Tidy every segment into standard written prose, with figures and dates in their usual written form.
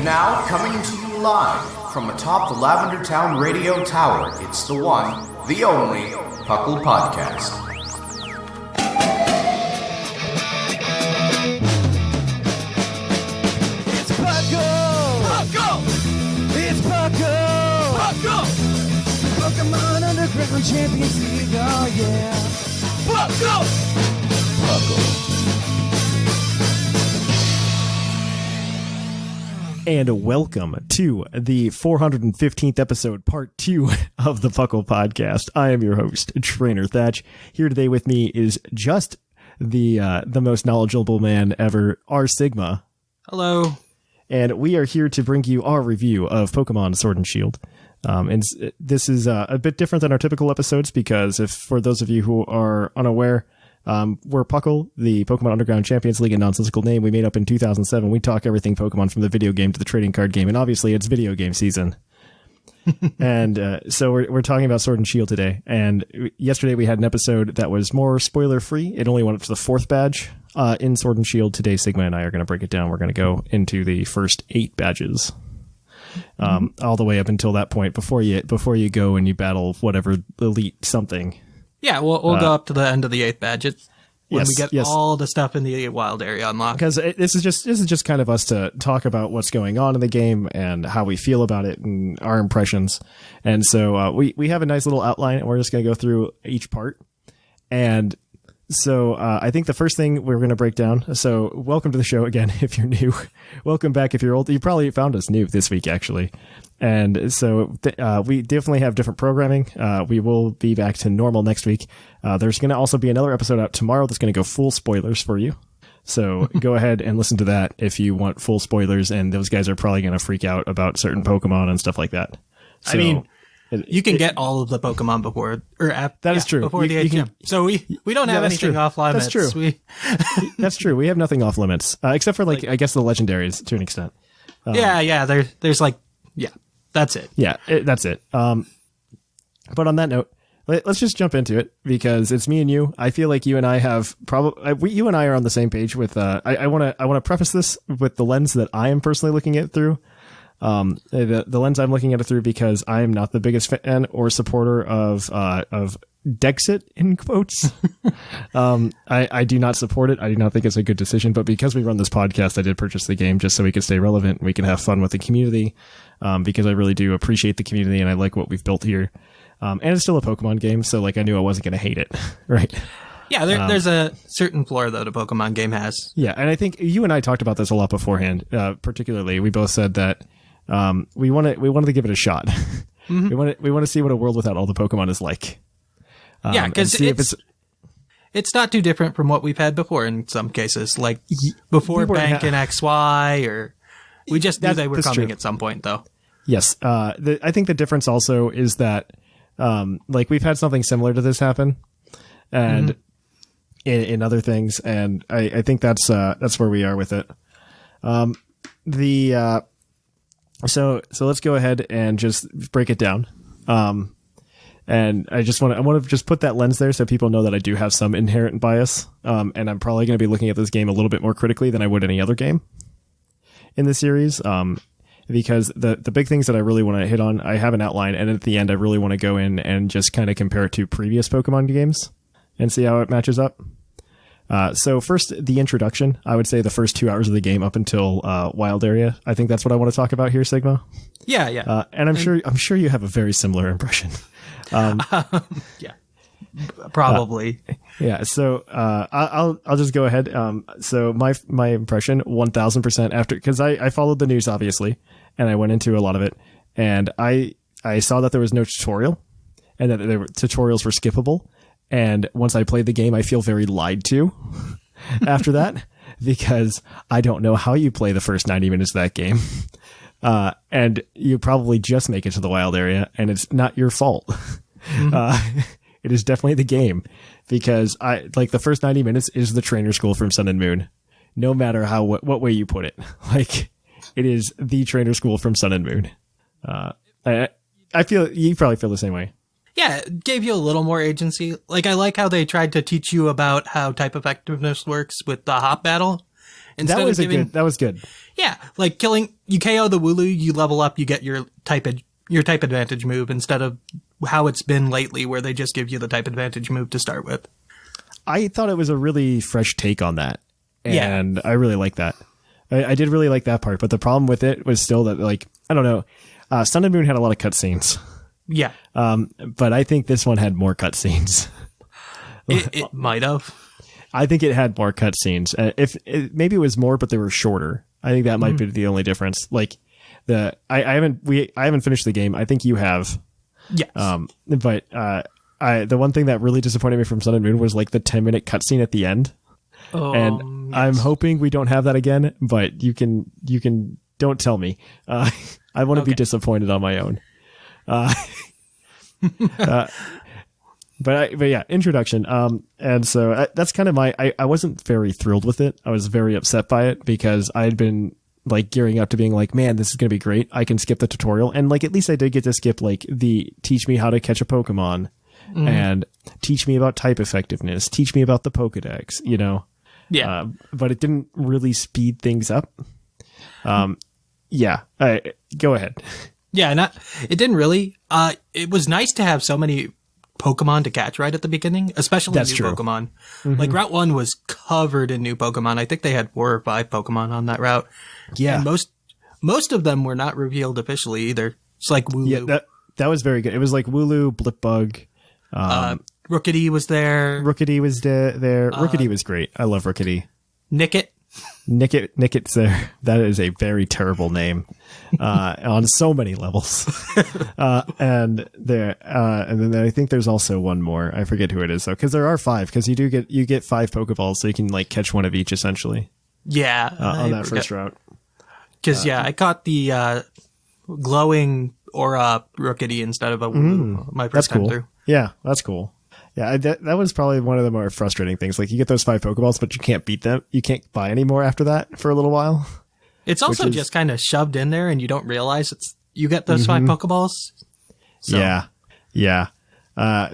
Now, coming to you live from atop the Lavender Town Radio Tower, it's the one, the only, PUCL Podcast. It's PUCL! PUCL! It's PUCL! PUCL! Pokemon Underground Champions League, oh yeah! PUCL! PUCL! And welcome to the 415th episode, part 2 of the PUCL Podcast. I am your host, Trainer Thatch. Here today with me is just the most knowledgeable man ever, R. Sigma. Hello. And we are here to bring you our review of Pokemon Sword and Shield. And this is a bit different than our typical episodes because for those of you who are unaware, we're PUCL, the Pokemon Underground Champions League, a nonsensical name we made up in 2007. We talk everything Pokemon from the video game to the trading card game, and obviously it's video game season. And so we're talking about Sword and Shield today. And yesterday we had an episode that was more spoiler-free. It only went up to the 4th badge in Sword and Shield. Today, Sigma and I are going to break it down. We're going to go into the first 8 badges. All the way up until that point before you go and you battle whatever elite something. Yeah, we'll go up to the end of the 8th badge when we get yes. all the stuff in the wild area unlocked. Because this is just kind of us to talk about what's going on in the game and how we feel about it and our impressions. And so we have a nice little outline, and we're just going to go through each part. And so I think the first thing we're going to break down. So welcome to the show again if you're new. Welcome back if you're old. You probably found us new this week, actually. And so we definitely have different programming. We will be back to normal next week. There's going to also be another episode out tomorrow that's going to go full spoilers for you. So go ahead and listen to that if you want full spoilers. And those guys are probably going to freak out about certain Pokemon and stuff like that. So, I mean, you can get all of the Pokemon before or after. That is true. Before the AGM. So we don't have anything off limits. That's true. That's true. We have nothing off limits except for I guess the legendaries to an extent. Yeah. There's that's it. Yeah, that's it. But on that note, let's just jump into it because it's me and you. I feel like you and I have you and I are on the same page with. I want to preface this with the lens that I am personally looking at it through. The lens I'm looking at it through because I am not the biggest fan or supporter of Dexit in quotes. I do not support it. I do not think it's a good decision, but because we run this podcast, I did purchase the game just so we could stay relevant and we can have fun with the community. Because I really do appreciate the community and I like what we've built here. And it's still a Pokemon game. So I knew I wasn't going to hate it. Right. Yeah. There's a certain floor that a Pokemon game has. Yeah. And I think you and I talked about this a lot beforehand. Particularly, we both said that, we wanted to give it a shot. Mm-hmm. We want to see what a world without all the Pokemon is like. Yeah, because it's not too different from what we've had before in some cases, like before Bank and XY, or we just knew they were coming true. At some point, though. Yes, I think the difference also is that we've had something similar to this happen, and in other things, and I think that's where we are with it. So let's go ahead and just break it down. And I want to just put that lens there so people know that I do have some inherent bias. And I'm probably going to be looking at this game a little bit more critically than I would any other game in the series. Because the big things that I really want to hit on, I have an outline. And at the end, I really want to go in and just kind of compare it to previous Pokemon games and see how it matches up. So first, the introduction. I would say the first 2 hours of the game up until Wild Area. I think that's what I want to talk about here, Sigma. Yeah. And I'm sure you have a very similar impression. Yeah, probably. Yeah. So I'll just go ahead. So my impression 1000% after, because I followed the news obviously, and I went into a lot of it, and I saw that there was no tutorial, and that tutorials were skippable. And once I played the game, I feel very lied to after that, because I don't know how you play the first 90 minutes of that game. And you probably just make it to the wild area, and it's not your fault. Mm-hmm. It is definitely the game, because the first 90 minutes is the trainer school from Sun and Moon, no matter what way you put it. It is the trainer school from Sun and Moon. I feel you probably feel the same way. Yeah, it gave you a little more agency. I like how they tried to teach you about how type effectiveness works with the hop battle. Instead that was good. Yeah, like you KO the Wooloo, you level up, you get your type advantage move instead of how it's been lately, where they just give you the type advantage move to start with. I thought it was a really fresh take on that, and I really like that. I did really like that part, but the problem with it was still that, like, I don't know, Sun and Moon had a lot of cutscenes. Yeah. But I think this one had more cutscenes. It might have. I think it had more cutscenes. Maybe it was more, but they were shorter. I think that might be the only difference. Like I haven't finished the game. I think you have. Yes. But the one thing that really disappointed me from Sun and Moon was like the 10-minute cutscene at the end. And I'm hoping we don't have that again, but you can don't tell me. I want to be disappointed on my own. But yeah, introduction. And so that's kind of I wasn't very thrilled with it. I was very upset by it because I had been like gearing up to being like, man, this is going to be great. I can skip the tutorial. And like, at least I did get to skip like the teach me how to catch a Pokemon and teach me about type effectiveness, teach me about the Pokedex, you know? Yeah. But it didn't really speed things up. Yeah. Go ahead. Yeah. And it didn't really, it was nice to have so many Pokemon to catch right at the beginning, especially new Pokemon. Like Route 1 was covered in new Pokemon. I think they had 4 or 5 Pokemon on that route. Yeah. And most of them were not revealed officially either. It's like Wooloo. Yeah, that was very good. It was like Wooloo, Blipbug. Rookity was there. Rookity was there. Rookity was great. I love Rookity. Nicket's there. That is a very terrible name on so many levels. And then I think there's also one more. I forget who it is though, because there are 5. Because you get 5 Pokeballs, so you can like catch one of each essentially. Yeah, on that first route. Because I caught the glowing aura Rookity instead of a Wooloo my first time through. Yeah, that's cool. Yeah, that was probably one of the more frustrating things. Like, you get those 5 Pokeballs, but you can't beat them. You can't buy any more after that for a little while. It's also just kind of shoved in there, and you don't realize you get those 5 Pokeballs. So. Yeah.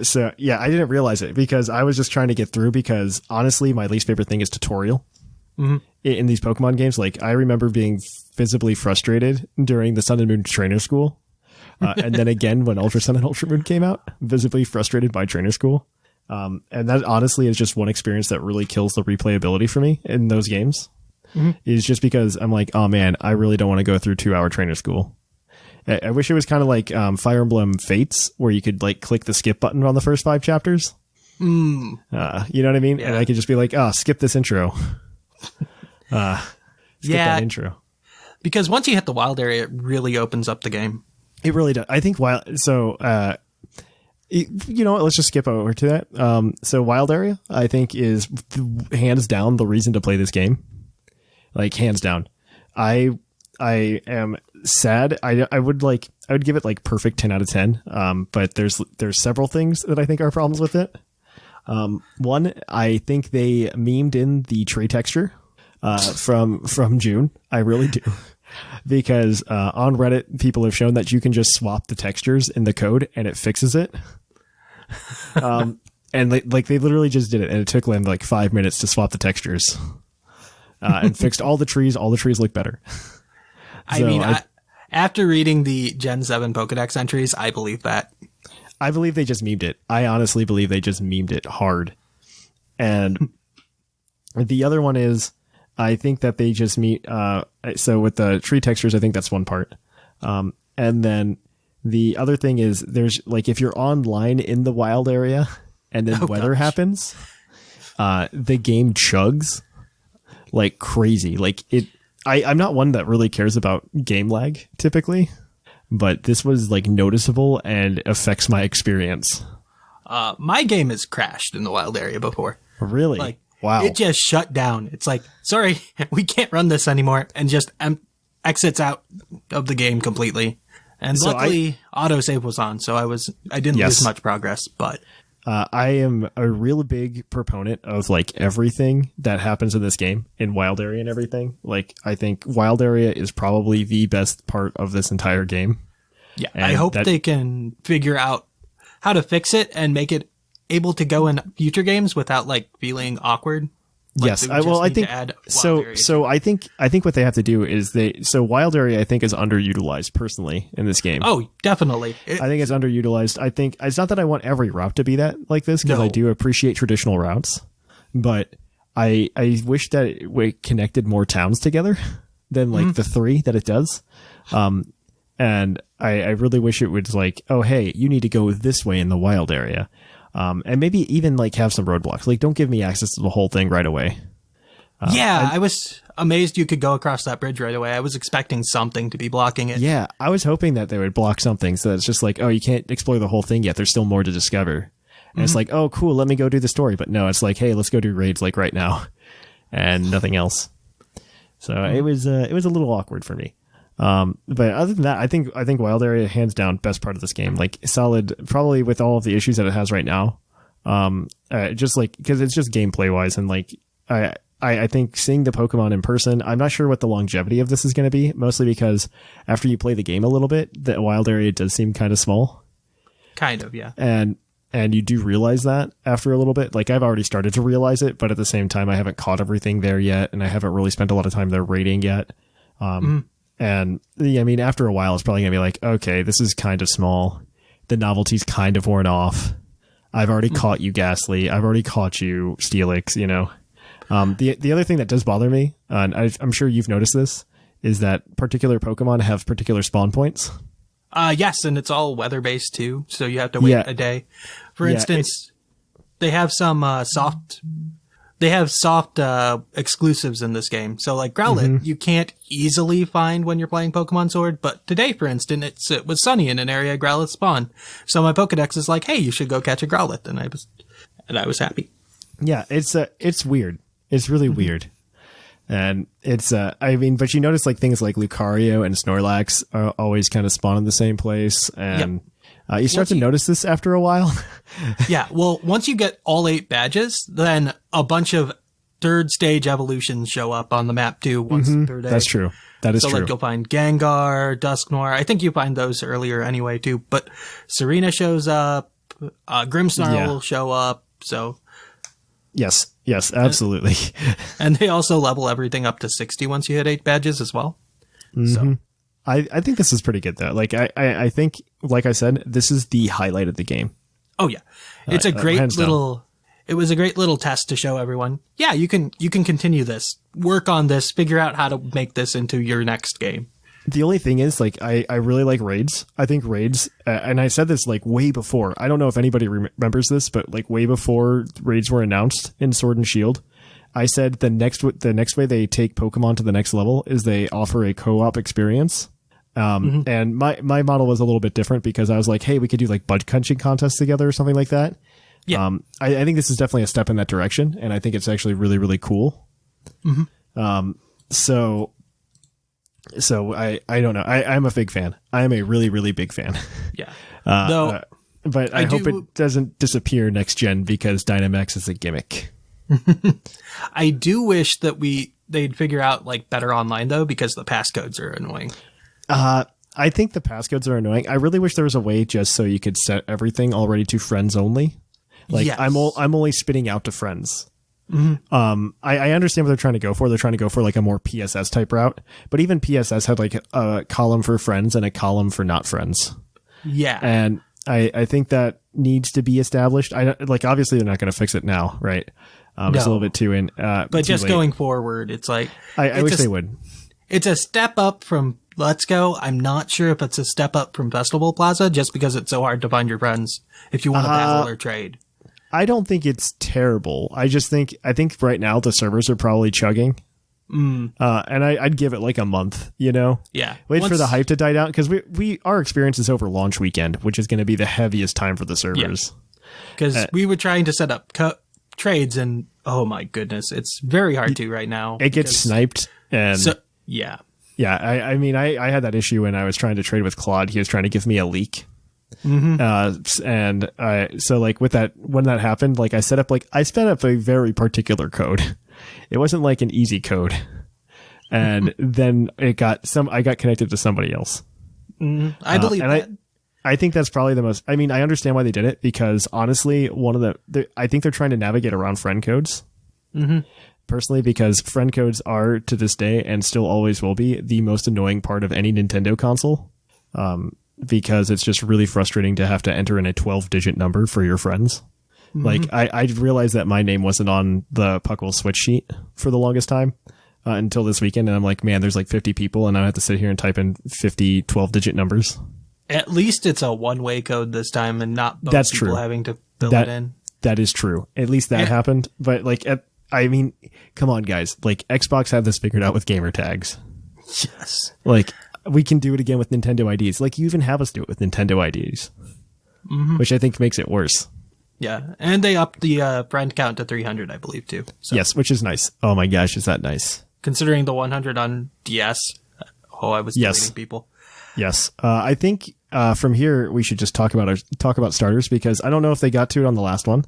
So, yeah, I didn't realize it because I was just trying to get through because, honestly, my least favorite thing is tutorial in these Pokemon games. Like, I remember being visibly frustrated during the Sun and Moon Trainer School. And then again, when Ultra Sun and Ultra Moon came out, visibly frustrated by Trainer School. And that honestly is just one experience that really kills the replayability for me in those games. Is just because I'm like, oh man, I really don't want to go through 2-hour Trainer School. I wish it was kind of like Fire Emblem Fates, where you could like click the skip button on the first 5 chapters. You know what I mean? Yeah. And I could just be like, skip this intro. Skip that intro. Because once you hit the wild area, it really opens up the game. It really does. I think let's just skip over to that. So Wild Area, I think, is hands down the reason to play this game. Like, hands down. I am sad. I would give it like perfect 10 out of 10. But there's several things that I think are problems with it. One, I think they memed in the tray texture, from June. I really do. Because on Reddit, people have shown that you can just swap the textures in the code and it fixes it. And they literally just did it, and it took them like 5 minutes to swap the textures and fixed all the trees. All the trees look better. After reading the Gen 7 Pokedex entries, I believe that. I believe they just memed it. I honestly believe they just memed it hard. And the other one is, I think that they just meet, so with the tree textures, I think that's one part. And then the other thing is there's like, if you're online in the wild area and then weather happens, the game chugs like crazy. Like I'm not one that really cares about game lag typically, but this was like noticeable and affects my experience. My game has crashed in the wild area before. Really? Like, wow. It just shut down. It's like, sorry, we can't run this anymore, and just exits out of the game completely. And so luckily, autosave was on, so I didn't lose much progress. But I am a real big proponent of like everything that happens in this game in Wild Area and everything. Like, I think Wild Area is probably the best part of this entire game. Yeah, and I hope they can figure out how to fix it and make it able to go in future games without like feeling awkward. Like, yes, I think so. I think what they have to do is wild area I think is underutilized personally in this game. Oh, definitely. I think it's underutilized. I think it's not that I want every route to be that like this because I do appreciate traditional routes, but I wish that it connected more towns together than like the 3 that it does. And I really wish it was like, oh hey, you need to go this way in the wild area. And maybe even like have some roadblocks. Like, don't give me access to the whole thing right away. I was amazed you could go across that bridge right away. I was expecting something to be blocking it. Yeah, I was hoping that they would block something so that it's just like, oh, you can't explore the whole thing yet. There's still more to discover. And it's like, oh, cool, let me go do the story. But no, it's like, hey, let's go do raids like right now, and nothing else. So it was a little awkward for me. But other than that, I think wild area hands down best part of this game. Like solid, probably with all of the issues that it has right now. Just like because it's just gameplay wise, and like I think seeing the Pokemon in person, I'm not sure what the longevity of this is going to be. Mostly because after you play the game a little bit, the wild area does seem kind of small. Kind of, yeah. And you do realize that after a little bit. Like I've already started to realize it, but at the same time, I haven't caught everything there yet, and I haven't really spent a lot of time there raiding yet. And yeah, I mean, after a while, it's probably gonna be like, okay, this is kind of small. The novelty's kind of worn off. I've already caught you, Ghastly. I've already caught you, Steelix. You know, the other thing that does bother me, and I'm sure you've noticed this, is that particular Pokemon have particular spawn points. Yes, and it's all weather based too, so you have to wait a day. For instance, they have some soft exclusives in this game. So like Growlithe, you can't easily find when you're playing Pokemon Sword, but today, for instance, it was sunny in an area Growlithe spawned. So my Pokedex is like, hey, you should go catch a Growlithe, and I was happy. Yeah, it's weird. It's really weird. And it's but you notice like things like Lucario and Snorlax are always kind of spawn in the same place, and you start to notice this after a while. Yeah, well, once you get all 8 badges, then a bunch of third stage evolutions show up on the map too once per day. That's true. That is true. So like you'll find Gengar, Dusknoir. I think you find those earlier anyway too, but Serena shows up, Grimmsnarl will show up, so... Yes, absolutely. And they also level everything up to 60 once you hit 8 badges as well. So I think this is pretty good though. Like I think, like I said, this is the highlight of the game. Oh yeah. It's a great it was a great little test to show everyone. Yeah, you can continue this, work on this, figure out how to make this into your next game. The only thing is, like, I really like raids. I think raids, and I said this like way before. I don't know if anybody remembers this, but like way before raids were announced in Sword and Shield, I said the next way they take Pokemon to the next level is they offer a co-op experience. And my model was a little bit different because I was like, hey, we could do like bud crunching contests together or something like that. Yeah. I think this is definitely a step in that direction, and I think it's actually really, really cool. So I don't know. I'm a big fan. I am a really, really big fan. Yeah. But I hope it doesn't disappear next gen because Dynamax is a gimmick. I do wish that they'd figure out like better online though, because the passcodes are annoying. I think the passcodes are annoying. I really wish there was a way just so you could set everything already to friends only. Like yes. I'm only spitting out to friends. I understand what they're trying to go for. They're trying to go for like a more PSS type route, but even PSS had like a column for friends and a column for not friends. Yeah. And I think that needs to be established. Obviously they're not going to fix it now. Right. It's a little bit too in, but too just late. Going forward, it's like, I wish they would. It's a step up from Let's Go. I'm not sure if it's a step up from Festival Plaza just because it's so hard to find your friends if you want to battle or trade. I don't think it's terrible. I think right now the servers are probably chugging. And I'd give it like a month, you know? Yeah. Wait for the hype to die down because our experience is over launch weekend, which is going to be the heaviest time for the servers. Because we were trying to set up trades and oh my goodness, it's very hard to right now. It gets sniped and yeah. Yeah. I mean, I had that issue when I was trying to trade with Claude. He was trying to give me a leak. So like with that, when that happened, like I set up a very particular code. It wasn't like an easy code. And then I got connected to somebody else. I believe that. I think that's probably the most, I mean, I understand why they did it because honestly, I think they're trying to navigate around friend codes. personally, because friend codes are, to this day, and still always will be, the most annoying part of any Nintendo console. Because it's just really frustrating to have to enter in a 12-digit number for your friends. Mm-hmm. Like, I realized that my name wasn't on the PUCL Switch sheet for the longest time until this weekend, and I'm like, man, there's like 50 people, and I have to sit here and type in 50 12-digit numbers. At least it's a one-way code this time, and not both That's people true. Having to fill it in. That is true. At least that happened. But, like, I mean, come on, guys. Like, Xbox had this figured out with gamer tags. Yes. Like, we can do it again with Nintendo IDs. Like, you even have us do it with Nintendo IDs, which I think makes it worse. Yeah, and they upped the friend count to 300, I believe, too. So. Yes, which is nice. Oh my gosh, is that nice? Considering the 100 on DS, I was deleting people. Yes, I think from here we should just talk about starters, because I don't know if they got to it on the last one,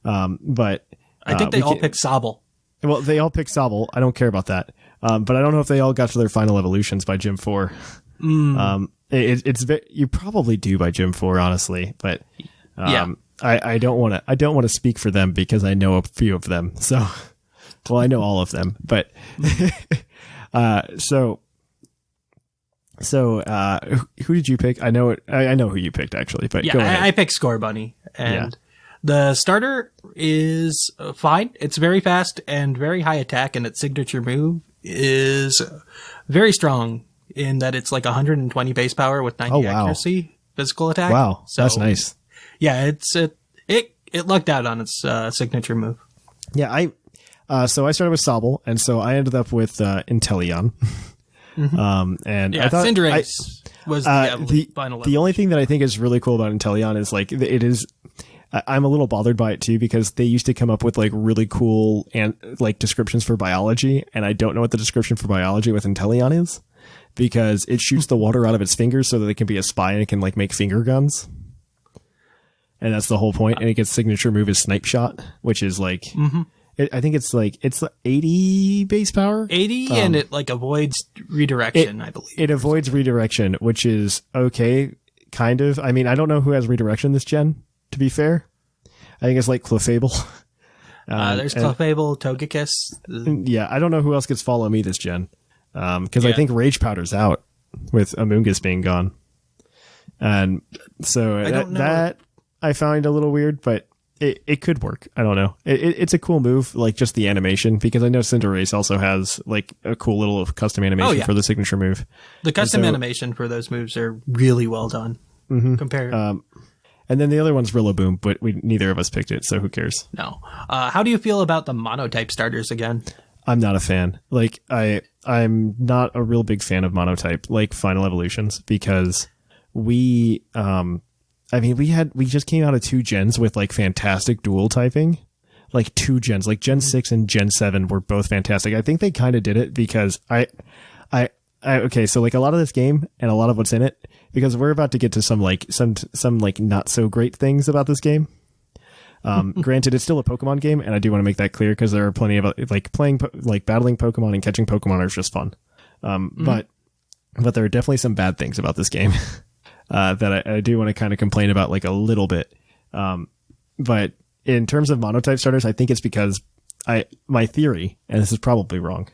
but I think they all picked Sobble. Well, they all picked Sobble. I don't care about that, but I don't know if they all got to their final evolutions by Gym 4. You probably do by Gym 4, honestly, but I don't want to speak for them because I know a few of them. So, well, I know all of them, but who did you pick? I know it. I know who you picked actually, but go ahead. I picked Score Bunny, and the starter is fine. It's very fast and very high attack, and its signature move is very strong in that it's like 120 base power with 90 accuracy physical attack. Wow, so, that's nice. Yeah, it lucked out on its signature move. Yeah, so I started with Sobble, and so I ended up with Inteleon. And I thought Cinderace was the final. The only thing that I think is really cool about Inteleon is like it is. I'm a little bothered by it too, because they used to come up with like really cool and like descriptions for biology, and I don't know what the description for biology with Inteleon is, because it shoots the water out of its fingers so that it can be a spy and it can like make finger guns. And that's the whole point. And it gets signature move is Snipe Shot, which is like, I think it's 80 base power. 80, and it like avoids redirection, I believe. It avoids redirection, which is okay, kind of. I mean, I don't know who has redirection this gen, to be fair. I think it's like Clefable. There's Clefable, Togekiss. Yeah, I don't know who else gets Follow Me this gen. Because I think Rage Powder's out with Amoonguss being gone. And so that I find a little weird, but it could work. I don't know. It's a cool move, like just the animation, because I know Cinderace also has like a cool little custom animation for the signature move. The custom animation for those moves are really well done. Compared. And then the other one's Rillaboom, but neither of us picked it, so who cares? No. How do you feel about the monotype starters again? I'm not a fan. Like I'm not a real big fan of monotype, like Final Evolutions, because we just came out of 2 gens with like fantastic dual typing, like 2 gens, like Gen 6 and Gen 7 were both fantastic. I think they kind of did it because okay, so like a lot of this game and a lot of what's in it, because we're about to get to some not so great things about this game. Granted, it's still a Pokemon game, and I do want to make that clear, because there are plenty of like battling Pokemon and catching Pokemon are just fun. But there are definitely some bad things about this game. That I do want to kind of complain about like a little bit. But in terms of monotype starters, I think it's because my theory, and this is probably wrong,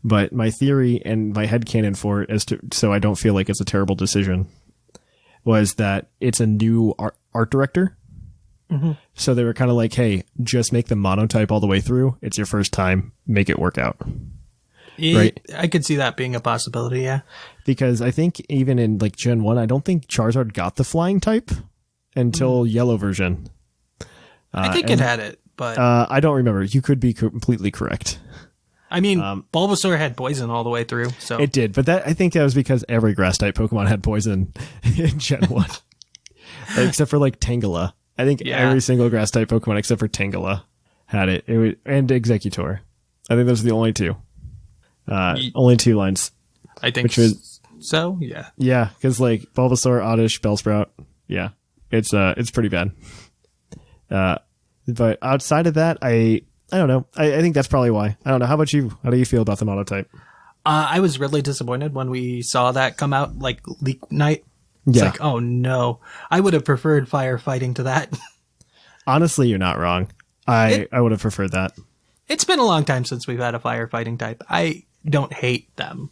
but my theory and my headcanon for it, so I don't feel like it's a terrible decision, was that it's a new art director. So they were kind of like, hey, just make the monotype all the way through. It's your first time. Make it work out. Right. I could see that being a possibility, yeah. Because I think even in like Gen 1, I don't think Charizard got the flying type until yellow version. I think it had it, but I don't remember. You could be completely correct. I mean, Bulbasaur had poison all the way through, so it did, but I think that was because every grass type Pokemon had poison in Gen 1. Except for like Tangela. I think every single grass type Pokemon except for Tangela had it. And Executor. I think those are the only 2. Only 2 lines. I think so, yeah. Yeah, because like Bulbasaur, Oddish, Bellsprout. Yeah, it's pretty bad. But outside of that, I don't know. I think that's probably why. I don't know. How about you? How do you feel about the monotype? I was really disappointed when we saw that come out like leak night. It's like, oh no. I would have preferred firefighting to that. Honestly, you're not wrong. I would have preferred that. It's been a long time since we've had a firefighting type. I don't hate them.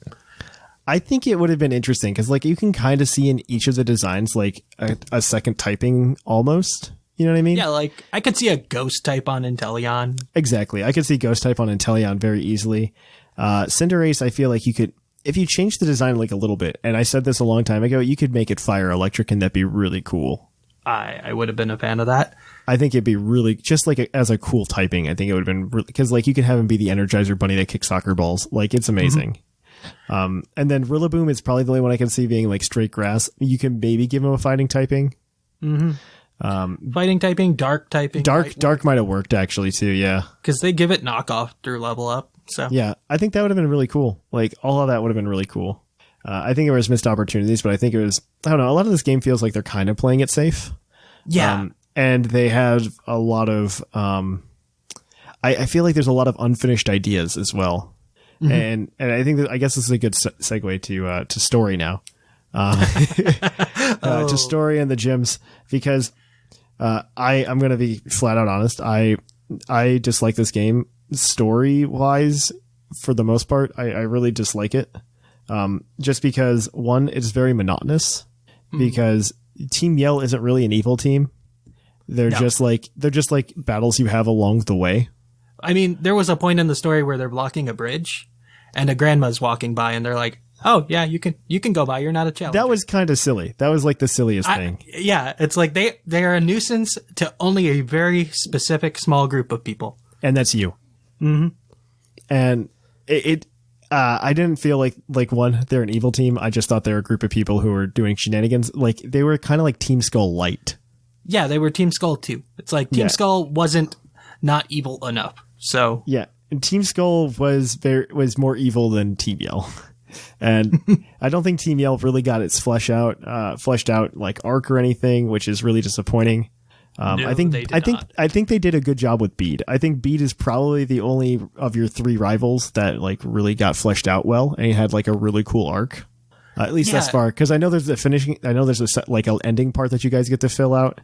I think it would have been interesting because, like, you can kind of see in each of the designs, like, a second typing almost. You know what I mean? Yeah, like, I could see a ghost type on Inteleon. Exactly. I could see ghost type on Inteleon very easily. Cinderace, I feel like you could, if you change the design, like, a little bit, and I said this a long time ago, you could make it fire electric, and that'd be really cool. I would have been a fan of that. I think it'd be really, just like as a cool typing, I think it would have been really, because, like, you could have him be the Energizer Bunny that kicks soccer balls. Like, it's amazing. And then Rillaboom is probably the only one I can see being, like, straight grass. You can maybe give him a fighting typing. Fighting typing, dark typing. Dark might have worked, actually, too, yeah. Because they give it knockoff through level up. So yeah, I think that would have been really cool. Like, all of that would have been really cool. I think it was missed opportunities, but I think it was, I don't know, a lot of this game feels like they're kind of playing it safe. Yeah. And they had a lot of, I feel like there's a lot of unfinished ideas as well. And I think that, I guess this is a good segue to story now. To story and the gyms, because I'm going to be flat out honest. I dislike this game story wise for the most part. I really dislike it. Just because, one, it's very monotonous, because Team Yell isn't really an evil team. They're just like battles you have along the way. I mean, there was a point in the story where they're blocking a bridge and a grandma's walking by and they're like, oh yeah, you can go by. You're not a challenger. That was kind of silly. That was like the silliest thing. Yeah. It's like they are a nuisance to only a very specific small group of people. And that's you. Mm-hmm. And I didn't feel like one, they're an evil team. I just thought they were a group of people who were doing shenanigans. Like, they were kind of like Team Skull light. Yeah, they were Team Skull too. It's like Team Skull wasn't not evil enough. So yeah, and Team Skull was more evil than Team Yell. And I don't think Team Yell really got its fleshed out like arc or anything, which is really disappointing. I think they did a good job with Bead. I think Bead is probably the only of your three rivals that like really got fleshed out well, and he had like a really cool arc. At least thus far, because I know there's an ending part that you guys get to fill out.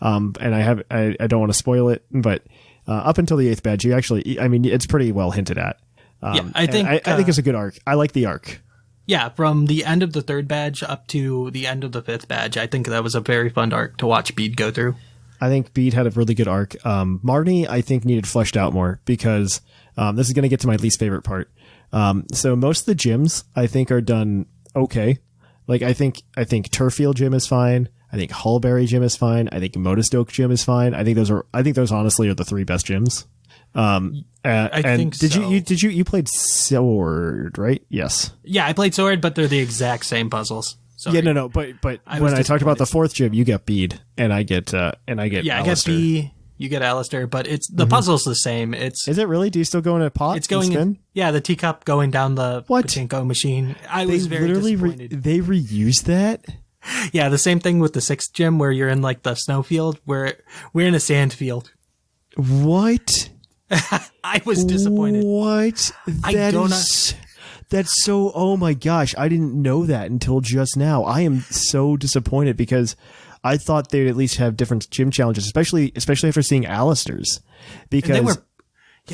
And I don't want to spoil it, but up until the 8th badge, it's pretty well hinted at. I think it's a good arc. I like the arc. Yeah, from the end of the 3rd badge up to the end of the 5th badge, I think that was a very fun arc to watch Bead go through. I think Bead had a really good arc. Marnie, I think, needed fleshed out more, because this is going to get to my least favorite part. So most of the gyms, I think, are done okay. Like, I think Turffield Gym is fine. I think Hullberry Gym is fine. I think Motostoke Gym is fine. I think those honestly are the 3 best gyms. I think so. You played Sword, right? Yes. Yeah, I played Sword, but they're the exact same puzzles. Sorry. Yeah, no, but when I talked about the 4th gym, you get Bead, and I get Alistair. I get B, you get Alistair, but it's the puzzle's the same. Is it really? Do you still go in a pot? It's going in. Yeah, the teacup going down the pachinko machine. I was very disappointed. They reused that. Yeah, the same thing with the 6th gym where you're in like the snowfield, where we're in a sand field. What? I was disappointed. What? That's so, oh my gosh, I didn't know that until just now. I am so disappointed, because I thought they'd at least have different gym challenges, especially after seeing Alistair's. Because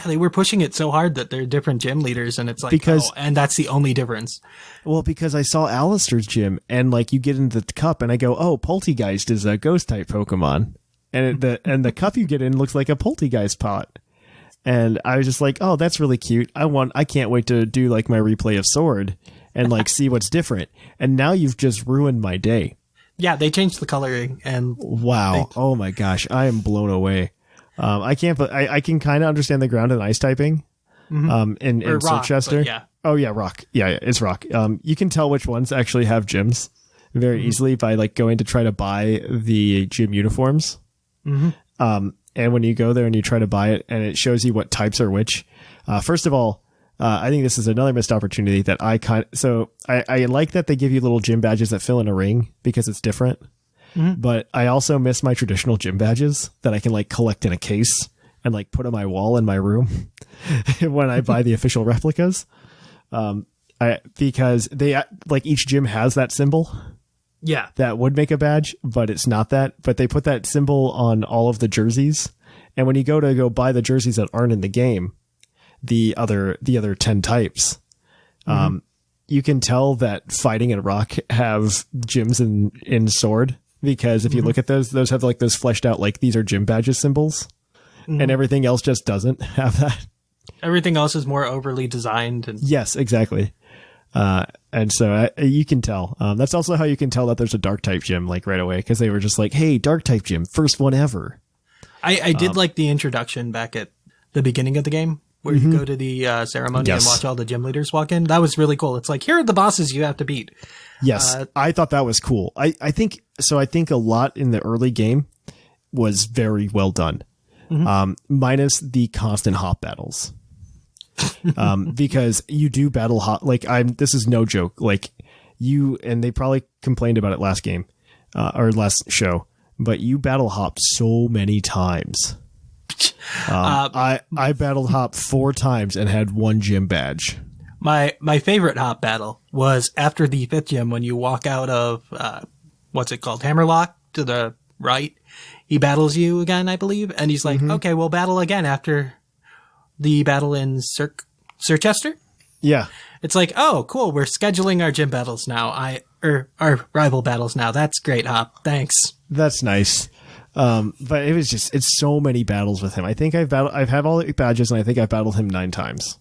they were pushing it so hard that they're different gym leaders, and it's like, and that's the only difference. Well, because I saw Alistair's gym, and like you get into the cup, and I go, oh, Poltegeist is a ghost type Pokemon. And the cup you get in looks like a Poltegeist pot. And I was just like, oh, that's really cute. I can't wait to do like my replay of Sword and like see what's different. And now you've just ruined my day. Yeah, they changed the coloring, and wow. Oh my gosh, I am blown away. I can kind of understand the ground and ice typing. In Silchester. Yeah. Oh yeah, rock. Yeah, it's rock. You can tell which ones actually have gyms very easily by like going to try to buy the gym uniforms. And when you go there and you try to buy it, and it shows you what types are which. First of all, I think this is another missed opportunity that I like that they give you little gym badges that fill in a ring, because it's different. But I also miss my traditional gym badges that I can like collect in a case and like put on my wall in my room when I buy the official replicas. Because they like each gym has that symbol. Yeah. That would make a badge, but it's not that. But they put that symbol on all of the jerseys. And when you go buy the jerseys that aren't in the game, the other 10 types. You can tell that fighting and rock have gyms in sword, because if you look at those have like those fleshed out, like these are gym badges symbols, and everything else just doesn't have that. Everything else is more overly designed. Yes, exactly. And so you can tell. That's also how you can tell that there's a dark type gym, like right away, because they were just like, hey, dark type gym, first one ever. I did like the introduction back at the beginning of the game, where you go to the ceremony and watch all the gym leaders walk in. That was really cool. It's like, here are the bosses you have to beat. Yes, I thought that was cool. I think a lot in the early game was very well done, minus the constant hop battles. Because you do battle hop, like this is no joke. Like and they probably complained about it last game, or last show, but you battle hop so many times. I battled hop 4 times and had 1 gym badge. My favorite hop battle was after the 5th gym, when you walk out of, what's it called? Hammerlock to the right. He battles you again, I believe. And he's like, okay, we'll battle again after the battle in Sirchester. Yeah. It's like, oh, cool. We're scheduling our gym battles now. Our rival battles now. That's great, Hop. Thanks. That's nice. But it's so many battles with him. I think I've had all the badges, and I think I've battled him 9 times.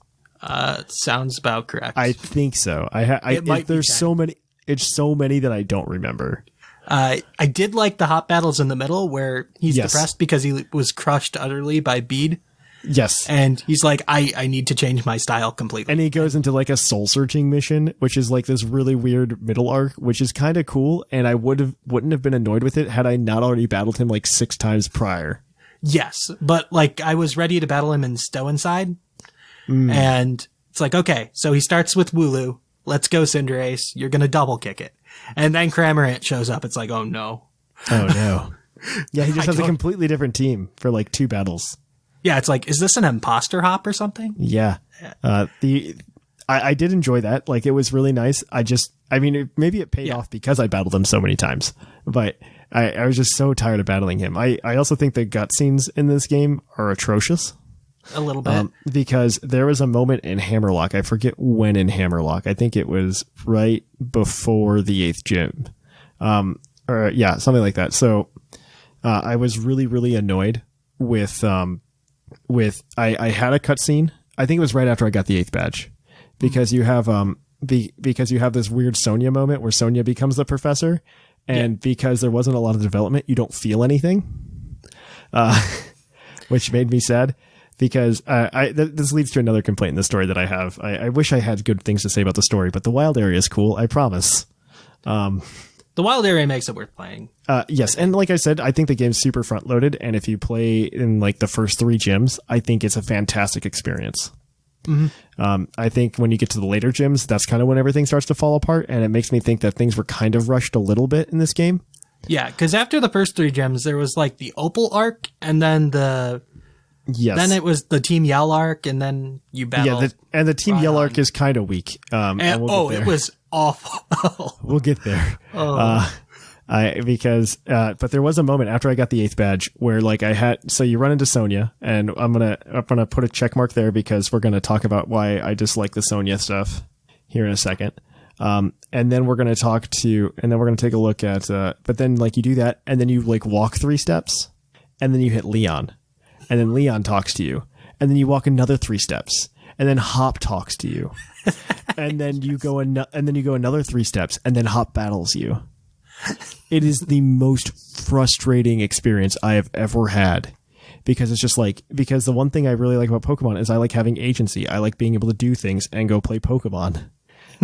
Sounds about correct. I think so. There's so many. It's so many that I don't remember. I did like the hop battles in the middle where he's depressed because he was crushed utterly by Bede. Yes. And he's like, I need to change my style completely. And he goes into like a soul searching mission, which is like this really weird middle arc, which is kind of cool. And I wouldn't have been annoyed with it had I not already battled him like 6 times prior. Yes. But like I was ready to battle him in Stow Inside. And it's like, okay, so he starts with Wooloo. Let's go, Cinderace. You're going to double kick it. And then Cramorant shows up. It's like, oh no. Oh no. Yeah. He just has a completely different team for like 2 battles. Yeah, it's like, is this an imposter hop or something? Yeah. I did enjoy that. Like, it was really nice. Maybe it paid off because I battled him so many times, but I was just so tired of battling him. I also think the cutscenes in this game are atrocious. A little bit. Because there was a moment in Hammerlock. I forget when in Hammerlock. I think it was right before the 8th gym. Something like that. So, I was really, really annoyed with I had a cutscene. I think it was right after I got the 8th badge, because you have because you have this weird Sonia moment where Sonia becomes the professor, and because there wasn't a lot of development, you don't feel anything, which made me sad. Because this leads to another complaint in the story that I have. I wish I had good things to say about the story, but the wild area is cool. I promise. The wild area makes it worth playing. Yes. And like I said, I think the game's super front loaded. And if you play in like the first 3 gyms, I think it's a fantastic experience. I think when you get to the later gyms, that's kind of when everything starts to fall apart. And it makes me think that things were kind of rushed a little bit in this game. Yeah. Because after the first 3 gyms, there was like the Opal arc, and then then it was the Team Yell arc, and then you battle. Yeah, the Team Yell arc is kind of weak. It was awful. We'll get there. But there was a moment after I got the 8th badge where like so you run into Sonia, and I'm gonna put a check mark there because we're gonna talk about why I dislike the Sonia stuff here in a second. And then we're gonna take a look at. But then like you do that, and then you like walk 3 steps, and then you hit Leon. And then Leon talks to you, and then you walk another 3 steps, and then Hop talks to you, and then you go another 3 steps, and then Hop battles you. It is the most frustrating experience I have ever had, because it's just like, because the one thing I really like about Pokemon is I like having agency. I like being able to do things and go play Pokemon.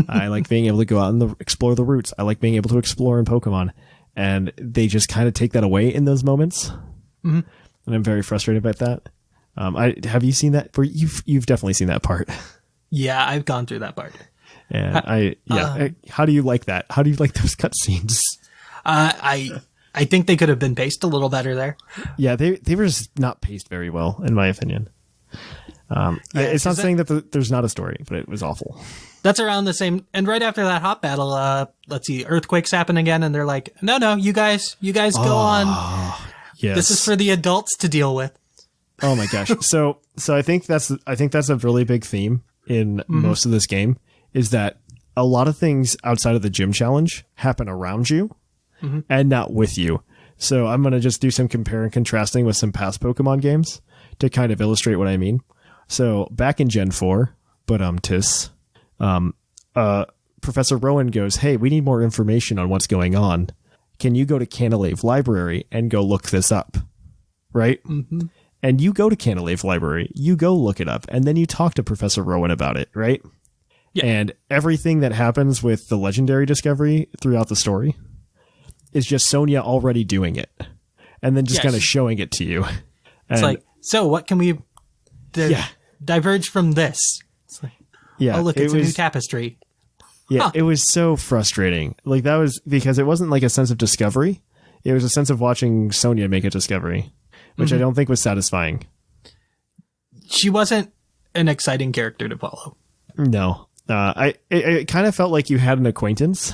I like being able to go out and explore the routes. I like being able to explore in Pokemon, and they just kind of take that away in those moments. Mm-hmm. And I'm very frustrated about that. Have you seen that? You've definitely seen that part. Yeah, I've gone through that part. And how do you like that? How do you like those cutscenes? I think they could have been paced a little better there. Yeah, they were just not paced very well, in my opinion. It's not saying that there's not a story, but it was awful. That's around the same. And right after that hop battle, let's see, earthquakes happen again, and they're like, no, you guys go on. Yes. This is for the adults to deal with. Oh my gosh. So I think that's a really big theme in most of this game, is that a lot of things outside of the gym challenge happen around you and not with you. So I'm going to just do some compare and contrasting with some past Pokemon games to kind of illustrate what I mean. So back in Gen 4, Professor Rowan goes, "Hey, we need more information on what's going on. Can you go to Canalave Library and go look this up?" Right? Mm-hmm. And you go to Canalave Library, you go look it up, and then you talk to Professor Rowan about it, right? Yeah. And everything that happens with the legendary discovery throughout the story is just Sonia already doing it, and then just kind of showing it to you. And it's like, so what can we diverge from this? It's like, oh, look, it's a new tapestry. Yeah, It was so frustrating. Like, that was because it wasn't like a sense of discovery. It was a sense of watching Sonia make a discovery, which I don't think was satisfying. She wasn't an exciting character to follow. No. It kind of felt like you had an acquaintance,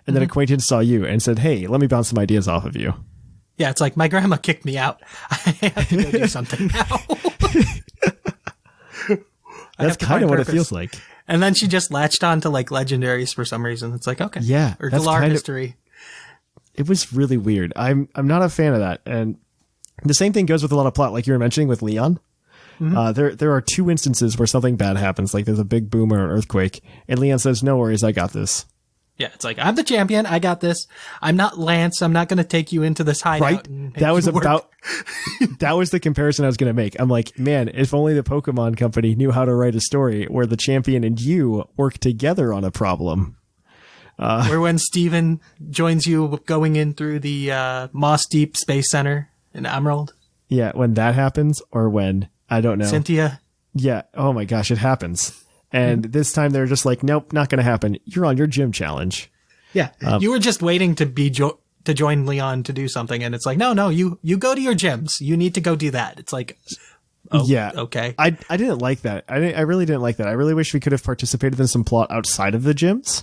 and then acquaintance saw you and said, "Hey, let me bounce some ideas off of you." Yeah, it's like, my grandma kicked me out. I have to go do something now. That's kind of what it feels like. And then she just latched on to like legendaries for some reason. It's like, okay. Yeah. Or Galar history. It was really weird. I'm not a fan of that. And the same thing goes with a lot of plot, like you were mentioning with Leon. There are two instances where something bad happens, like there's a big boom or an earthquake, and Leon says, "No worries, I got this." Yeah, it's like, I'm the champion, I got this. I'm not Lance, I'm not going to take you into this hideout. Right? That was the comparison I was going to make. I'm like, man, if only the Pokemon Company knew how to write a story where the champion and you work together on a problem. Or when Steven joins you going in through the Moss Deep Space Center in Emerald. Yeah, when that happens, or when, I don't know. Cynthia. Yeah, oh my gosh, it happens. And this time they're just like, nope, not going to happen. You're on your gym challenge. Yeah. You were just waiting to be to join Leon to do something. And it's like, no, you go to your gyms. You need to go do that. It's like, oh, yeah, okay. I didn't like that. I really didn't like that. I really wish we could have participated in some plot outside of the gyms.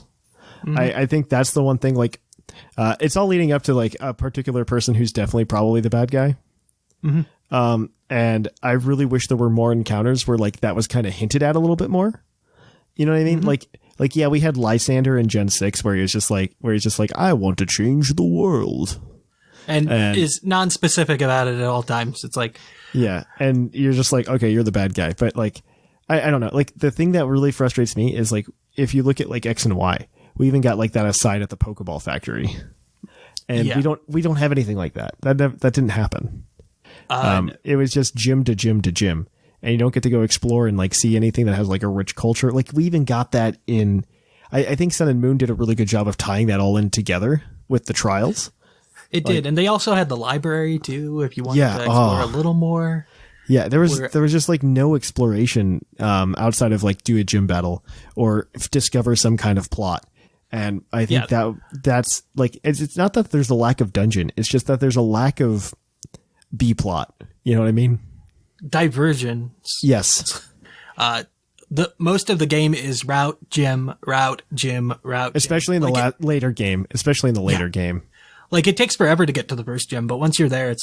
I think that's the one thing, like, it's all leading up to like a particular person who's definitely probably the bad guy. And I really wish there were more encounters where like that was kind of hinted at a little bit more. You know what I mean? Like, yeah, we had Lysander in Gen 6 where he's just like, I want to change the world. And is non-specific about it at all times. It's like, yeah. And you're just like, okay, you're the bad guy. But like, I don't know. Like, the thing that really frustrates me is like, if you look at like X and Y, we even got like that aside at the Pokeball factory. And we don't have anything like that. That didn't happen. It was just gym to gym to gym. And you don't get to go explore and like see anything that has like a rich culture. Like, we even got that in, I think Sun and Moon did a really good job of tying that all in together with the trials. It did. And they also had the library too, if you wanted to explore a little more. Yeah, there was just like no exploration outside of like do a gym battle or discover some kind of plot. And I think that's like, it's not that there's a lack of dungeon. It's just that there's a lack of B plot. You know what I mean? Divergence. Yes. The most of the game is route, gym, route, especially in the later game. Especially in the later game. Like, it takes forever to get to the first gym, but once you're there,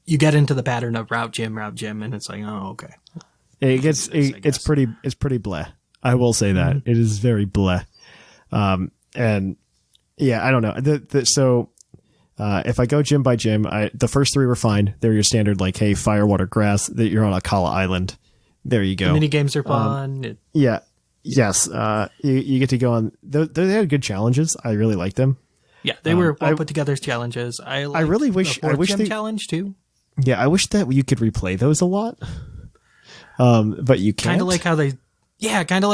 you get into the pattern of route, gym, and it's like, oh, okay. It's pretty bleh. I will say that it is very bleh. And yeah, I don't know. So if I go gym by gym, the first three were fine. They're your standard, like, hey, fire, water, grass, that you're on Akala Island. There you go. The mini games are fun. Yeah. Yes. You get to go on. They had good challenges. I really liked them. Yeah, they were well put together challenges. I really wish. I wish gym challenge too. Yeah, I wish that you could replay those a lot. But you can't. Kind of like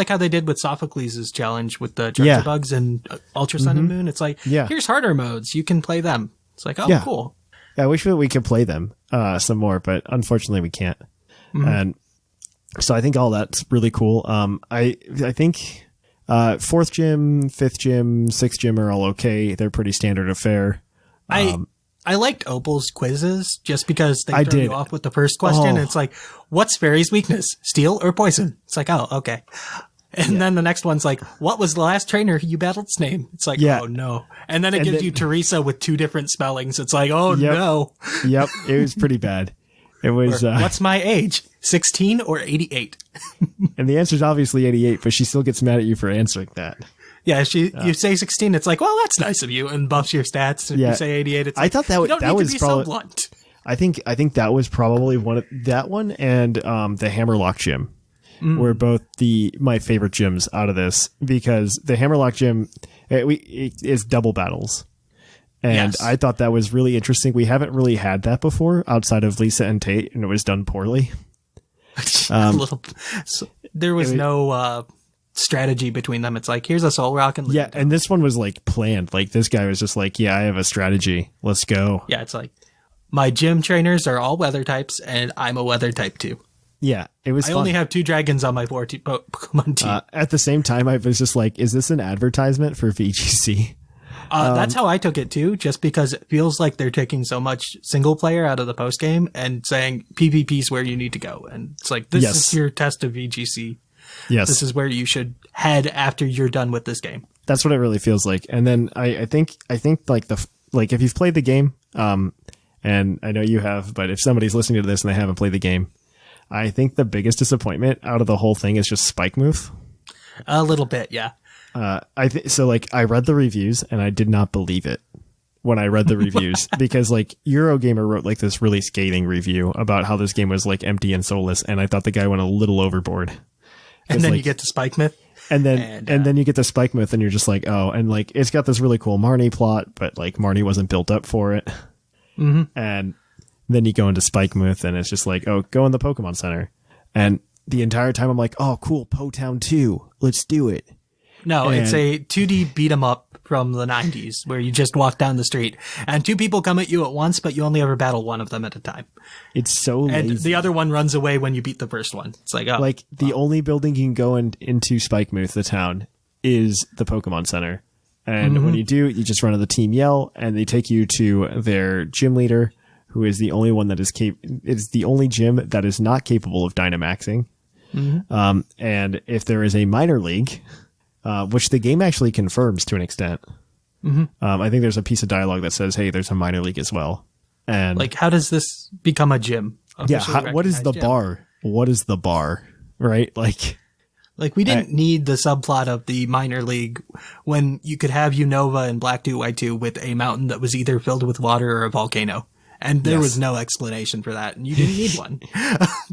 how they did with Sophocles' challenge with the Bugs and Ultra Sun and Moon. It's like, here's harder modes. You can play them. It's like, oh, cool. Yeah, I wish that we could play them some more, but unfortunately we can't. And so I think all that's really cool. I think 4th gym, 5th gym, 6th gym are all okay. They're pretty standard affair. I liked Opal's quizzes just because they throw you off with the first question. It's like, what's Fairy's weakness? Steel or poison? It's like, oh, okay. And then the next one's like, what was the last trainer you battled's name? It's like, oh no. And then it gives you Teresa with 2 different spellings. It's like, oh no. Yep. It was pretty bad. It was, what's my age? 16 or 88? And the answer is obviously 88, but she still gets mad at you for answering that. Yeah, you say 16, it's like, well, that's nice of you, and buffs your stats. And you say 88, it's like, I thought that, you don't that need was to be probably, so blunt. I think that was probably that one and the Hammerlock gym were both my favorite gyms out of this, because the Hammerlock gym it is double battles. And I thought that was really interesting. We haven't really had that before outside of Lisa and Tate, and it was done poorly. There was no strategy between them. It's like, here's a Soul Rock and Lavender. Yeah, and this one was like planned. Like this guy was just like, yeah, I have a strategy. Let's go. Yeah, it's like, my gym trainers are all weather types, and I'm a weather type too. Yeah, it was. I only have 2 dragons on my 4 Pokemon team. At the same time, I was just like, is this an advertisement for VGC? That's how I took it too, just because it feels like they're taking so much single player out of the post game and saying PvP is where you need to go. And it's like, this is your test of VGC. Yes. This is where you should head after you're done with this game. That's what it really feels like. And then I think like if you've played the game, and I know you have, but if somebody's listening to this and they haven't played the game, I think the biggest disappointment out of the whole thing is just Spike Move. A little bit, yeah. I read the reviews and I did not believe it when I read the reviews because like Eurogamer wrote like this really scathing review about how this game was like empty and soulless, and I thought the guy went a little overboard. And then you get to Spike Myth. And then you get the Spike Myth and you're just like, oh, and like it's got this really cool Marnie plot, but like Marnie wasn't built up for it. Mm-hmm. And then you go into Spike Myth and it's just like, oh, go in the Pokemon Center. And the entire time I'm like, oh, cool, Po-Town 2. Let's do it. No, it's a 2D beat 'em up from the 90s where you just walk down the street and 2 people come at you at once, but you only ever battle one of them at a time. It's so lazy. And the other one runs away when you beat the first one. It's like, oh. Like the only building you can go into Spike Myth, the town, is the Pokemon Center. And when you do, you just run to the Team Yell and they take you to their gym leader, who is the only one that is the only gym that is not capable of Dynamaxing. Mm-hmm. And if there is a minor league, which the game actually confirms to an extent. Mm-hmm. I think there's a piece of dialogue that says, hey, there's a minor league as well. And like, how does this become a gym? Yeah. What is the bar? What is the bar? Right. Like we didn't need the subplot of the minor league when you could have Unova and Black 2 White 2 with a mountain that was either filled with water or a volcano. And there was no explanation for that. And you didn't need one.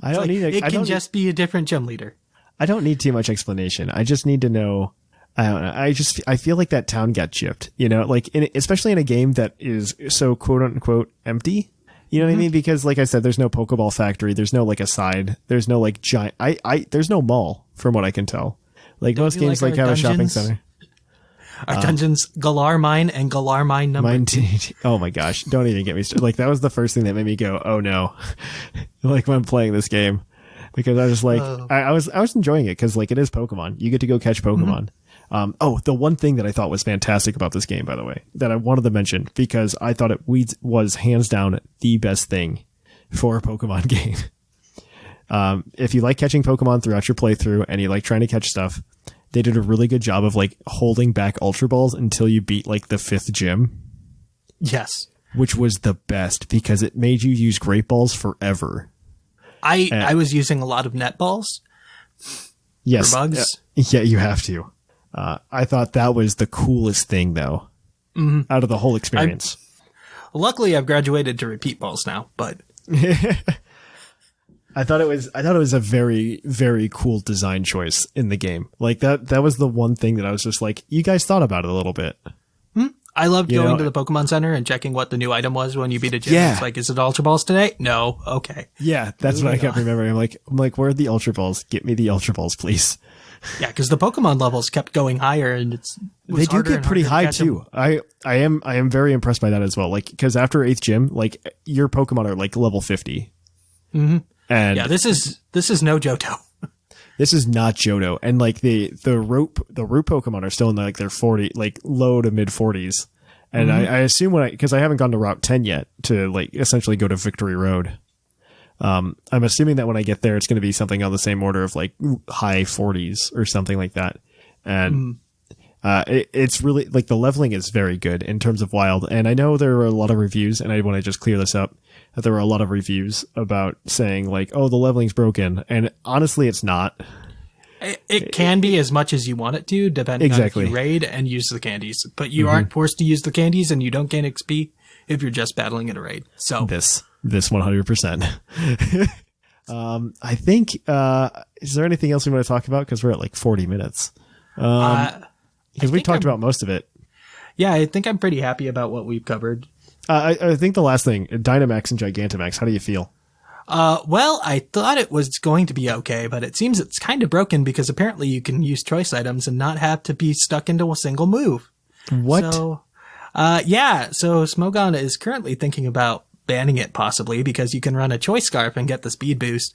I don't need it. It can just be a different gym leader. I don't need too much explanation. I just need to know. I don't know. I feel like that town got gypped, you know, like especially in a game that is so quote unquote empty. You know what I mean? Because like I said, there's no Pokeball factory. There's no like a side. There's no like giant. There's no mall from what I can tell. Like most games like have a shopping center. Our dungeons, Galar Mine and Galar Mine number 2. Oh my gosh. Don't even get me started. Like that was the first thing that made me go, oh no. Like when I'm playing this game, because I was like, I was enjoying it because like it is Pokemon. You get to go catch Pokemon. Mm-hmm. The one thing that I thought was fantastic about this game, by the way, that I wanted to mention because I thought it was hands down the best thing for a Pokemon game. If you like catching Pokemon throughout your playthrough and you like trying to catch stuff, they did a really good job of like holding back Ultra Balls until you beat like the 5th gym. Yes. Which was the best because it made you use Great Balls forever. I was using a lot of net balls. Yes. For bugs. Yeah, you have to. I thought that was the coolest thing though, out of the whole experience. Luckily I've graduated to repeat balls now, but I thought it was a very, very cool design choice in the game. Like that was the one thing that I was just like, you guys thought about it a little bit. I loved going to the Pokemon Center and checking what the new item was when you beat a gym. Yeah. It's like, is it Ultra Balls today? No. Okay. Yeah, that's what I kept remembering. I'm like, where are the Ultra Balls? Get me the Ultra Balls, please. Yeah, because the Pokemon levels kept going higher, and they do get pretty high too. I am very impressed by that as well. Like, because after 8th gym, like your Pokemon are like level 50. Mm-hmm. And yeah, this is no Johto. This is not Johto, and like the root Pokemon are still in like their 40, like low to mid 40s, and I assume because I haven't gone to Route 10 yet to like essentially go to Victory Road. I'm assuming that when I get there, it's going to be something on the same order of like high 40s or something like that, and it's really like the leveling is very good in terms of wild. And I know there are a lot of reviews, and I want to just clear this up. that there were a lot of reviews about saying like, oh, the leveling's broken. And honestly, it's not. It can be as much as you want it to, depending on if you raid and use the candies. But you aren't forced to use the candies, and you don't gain XP if you're just battling in a raid. So this 100%. I think, is there anything else we want to talk about? Because we're at like 40 minutes. Because we talked about most of it. Yeah, I think I'm pretty happy about what we've covered. I think the last thing, Dynamax and Gigantamax, how do you feel? Well, I thought it was going to be okay, but it seems it's kind of broken because apparently you can use choice items and not have to be stuck into a single move. What? So, yeah, so Smogon is currently thinking about banning it possibly because you can run a choice scarf and get the speed boost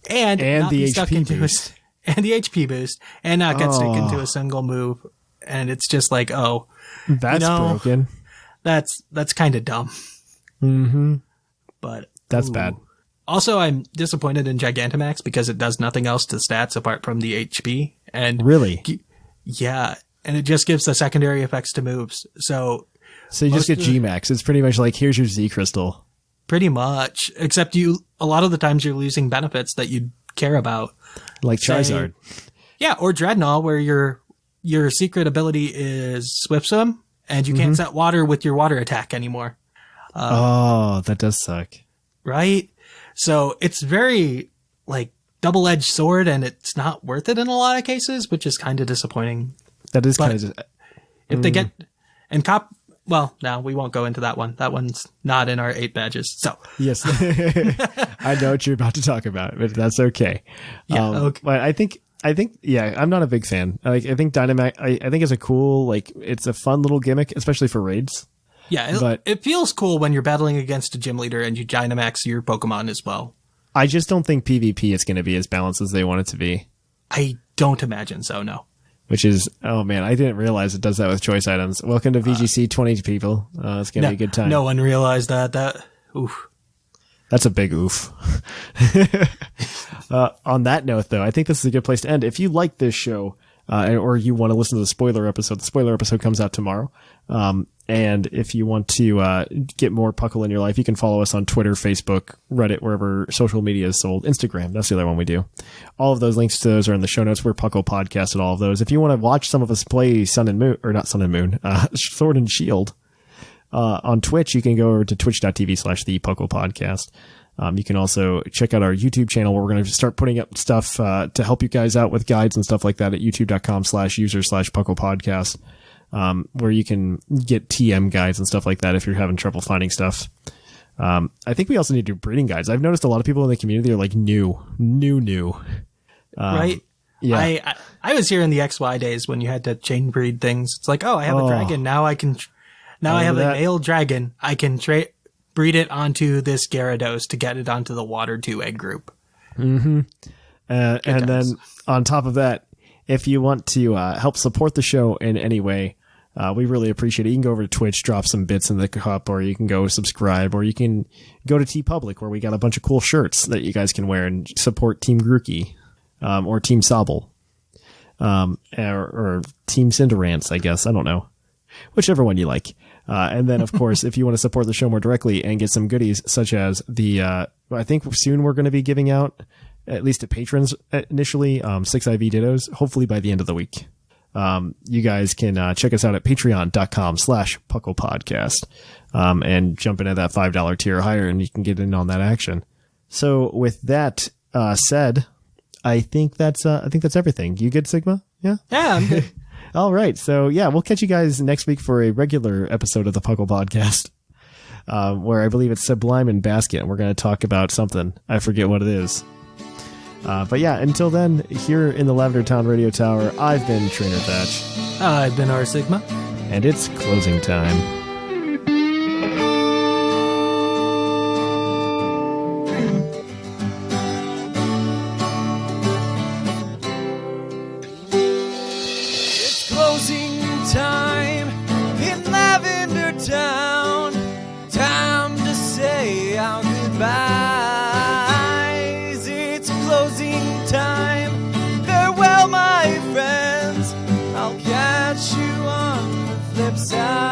and not the be stuck HP into boost. And the HP boost and not get stuck into a single move. And it's just like, oh, that's broken. That's kind of dumb. Mm-hmm. But that's bad. Also, I'm disappointed in Gigantamax because it does nothing else to stats apart from the HP. And really? Yeah. And it just gives the secondary effects to moves. So you just get Gmax. It's pretty much like, here's your Z crystal. Pretty much. Except a lot of the times you're losing benefits that you care about. Like Charizard. Yeah, or Dreadnought, where your secret ability is Swift Swim, and you can't set water with your water attack anymore. That does suck. Right? So it's very, like, double-edged sword, and it's not worth it in a lot of cases, which is kind of disappointing. That is kind of... If they get... And well, no, we won't go into that one. That one's not in our 8 badges. So yes, I know what you're about to talk about, but that's okay. Yeah, okay. But I think, yeah, I'm not a big fan. Like, I think Dynamax, I think it's a cool, like, it's a fun little gimmick, especially for raids. Yeah, but it feels cool when you're battling against a gym leader and you Dynamax your Pokemon as well. I just don't think PvP is going to be as balanced as they want it to be. I don't imagine so, no. Which is, oh man, I didn't realize it does that with choice items. Welcome to VGC 20 people. It's going to be a good time. No one realized that. Oof. That's a big oof. On that note, though, I think this is a good place to end. If you like this show, or you want to listen to the spoiler episode comes out tomorrow. And if you want to get more Puckle in your life, you can follow us on Twitter, Facebook, Reddit, wherever social media is sold. Instagram, that's the other one we do. All of those links to those are in the show notes. We're Puckle Podcast at all of those. If you want to watch some of us play Sword and Shield on Twitch, you can go over to twitch.tv/the Puckle Podcast. You can also check out our YouTube channel where we're going to start putting up stuff to help you guys out with guides and stuff like that at youtube.com/user/Puckle Podcast. Where you can get TM guides and stuff like that if you're having trouble finding stuff. I think we also need to do breeding guides. I've noticed a lot of people in the community are like new. Right? Yeah. I was here in the XY days when you had to chain breed things. It's like, oh, I have a dragon. Now I have a male dragon. I can breed it onto this Gyarados to get it onto the Water 2 egg group. Mm-hmm. And then on top of that, if you want to help support the show in any way, we really appreciate it. You can go over to Twitch, drop some bits in the cup, or you can go subscribe, or you can go to TeePublic, where we got a bunch of cool shirts that you guys can wear and support Team Grookey, or Team Sobble, or Team Cinderance, I guess. I don't know. Whichever one you like. And then, of course, if you want to support the show more directly and get some goodies, such as I think soon we're going to be giving out, at least to patrons initially, 6 IV Dittos, hopefully by the end of the week. You guys can check us out at patreon.com/PucklePodcast, and jump into that $5 tier or higher, and you can get in on that action. So with that said, I think that's everything. You good, Sigma? Yeah? Yeah, I'm good. All right. So yeah, we'll catch you guys next week for a regular episode of the Puckle Podcast, where I believe it's Sublime and Basket, and we're going to talk about something. I forget what it is. But yeah, until then, here in the Lavender Town Radio Tower, I've been Trainer Thatch. I've been R Sigma. And it's closing time. It's closing time in Lavender Town. Time to say our goodbyes. Time. Farewell, my friends. I'll catch you on the flip side.